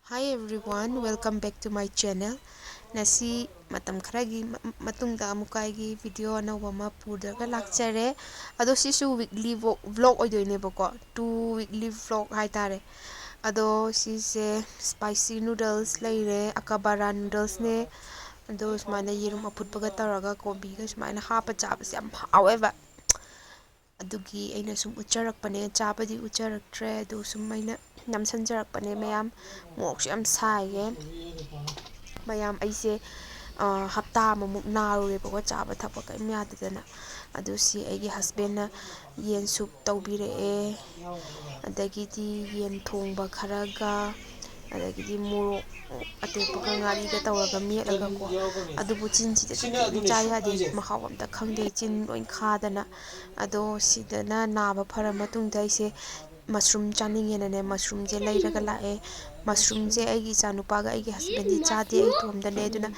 Hi everyone, welcome back to my channel. Nasi matam kharagi matungda amuka aigi video anawba ama purdaga lakchare. Ado sisu weekly vlog oidoine bako. Two weekly vlog haitare. Ado sise spicy noodles laire, akabara noodles ne. Ado sumana yerum aputpaga taraga kobi ga sumana hapa chabase yam hawever. Adugi aina sum ucharakpane chabadi ucharaktre adu sum aina namsanjarakpane mayam morok yam saiye mayam aise hapta amamuk narureba chaba thapa kaim yadadana adu si aigi husband na yen soup tawbirae adagidi yen thongba kharaga adagidi morok atepaga ngariga tawraga metlaga ko adubu chinsida chaya de mahaw amta khangde chin loin khadana ado sidana naba phara matungda ise mushroom chaningena ne mushroom je lairaga lae mushroom je aigi chanupaga aigi husband di chade ai tomda ne duna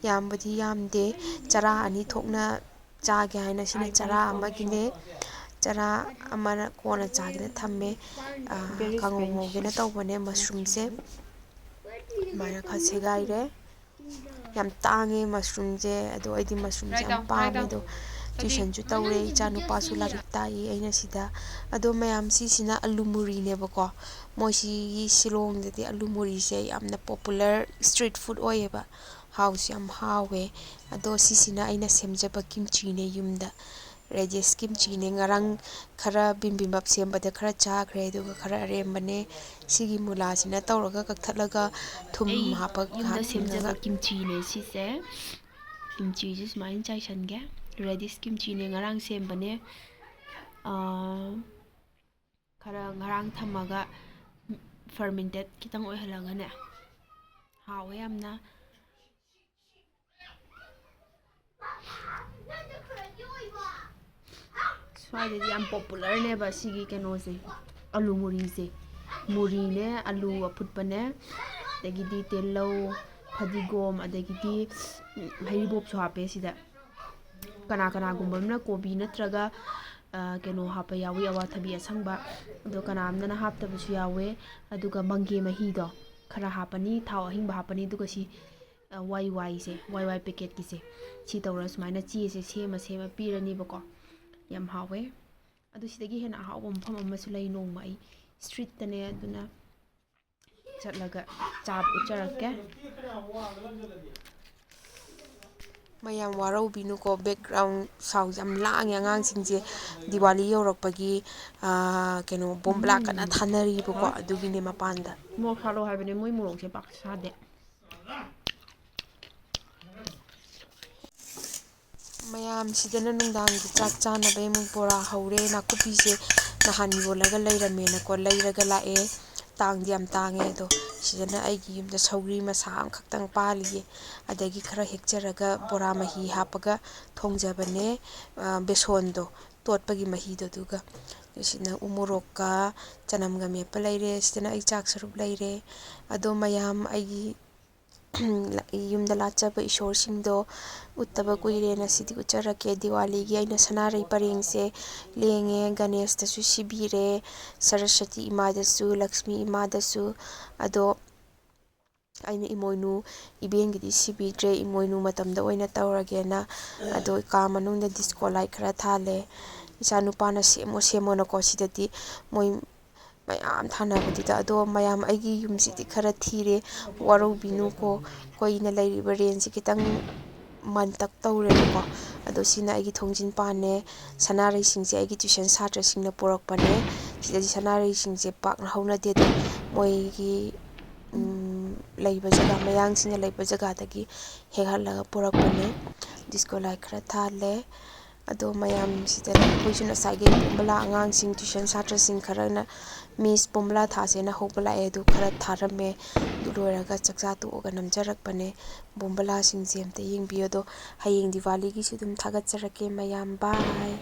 yambadi yamde chara ani thokna chage haina sina chara amagine chara amana kona chagina thamme kangongogena tawbane mushroom se mara khasegaire yam tange mushroom je ado aidi mushroom je yam pame do tuition ju tawre icha nupa su larik tai aina sida ado mayam si sina allu muri ne bako moisi silong de allu muri se yamna popular street food oyeba house yam hawe ado si sina aina semjaba kimchi ne yumda radius kimchi ne ngarang khara bimbibap sembada khara chakre aduga khara arembane sigi mula sina tawraga kakthatlaga thum hapa yumda semjaba kimchi ne sise kimchi ji smain chai shange radish kimchi ne ngarang sembane khara ngarang thamaga fermented kitang oihalaga ne hawe yamna swai de yam popular ne ba sigi keno se allu muri ne allu aputpane dagidi tello fadigom adagidi hairibop su hape sida kana gumbamna kobi natraga keno hapa yawi awa thabi asangba ado kana amna haptabusu yawe aduga mangge mahido khara hapani thaw ahingba hapani duga si YY packet ki se si tawra sumaina chi se sema pirani bako yam hawe adu sidagi hena hawa mpham amasu lai nongma ai street tane aduna chatlaga chap ucharakke mayam warau binu ko background sound yam lang yang singje Diwali yorokpagi keno bombla kana thanari bako adugine mapanda mo khalo habene moi morok se pak sade mayam sidana nungdang chak chana be mung bora haure nakupi se nahan yolaga leiramena ko leiraga lae tang diam tange do sidana aigi yumda sauri masa am khaktang paliye adagi khara hekcharaga bora mahi hapaga thongjabane beson do totpagi mahi do duga sina umurokka chanamga mepa leire sidana ai chak sarup leire ado mayam aigi yumda lachaba ishor singdo uttaba kuire na sidi ucharake Diwali gi aina sanarei parengse lenge Ganesh tasu sibire Saraswati imadasu Lakshmi imadasu ado aina imoinu ibengidi sibidre imoinu matamda oina tawragena ado ka manungda disco light khara thale isa nupana semo na ko sidati moi mayam thanabadida ado mayam aigi yumsidi khara thire warau binu ko koina lairiba range kitang mantak tawre ko ado sina aigi thongjin pane sanarei singje aigi tuition satra singna porakpane sidadi sanarei singje pak hauna de moigi leiba jaga mayang sina leiba jaga dagi hegalaga porakpane disco light khara thale ado mayam sida poison asage bombla angang sing tuition satra sing kharana miss bombla thase na hobla edu khara tharame duloraga chakcha tu oga namjarakpane bombla sing jemte yingbiyo do hayeng Diwali gi sidum thagat charake mayam bye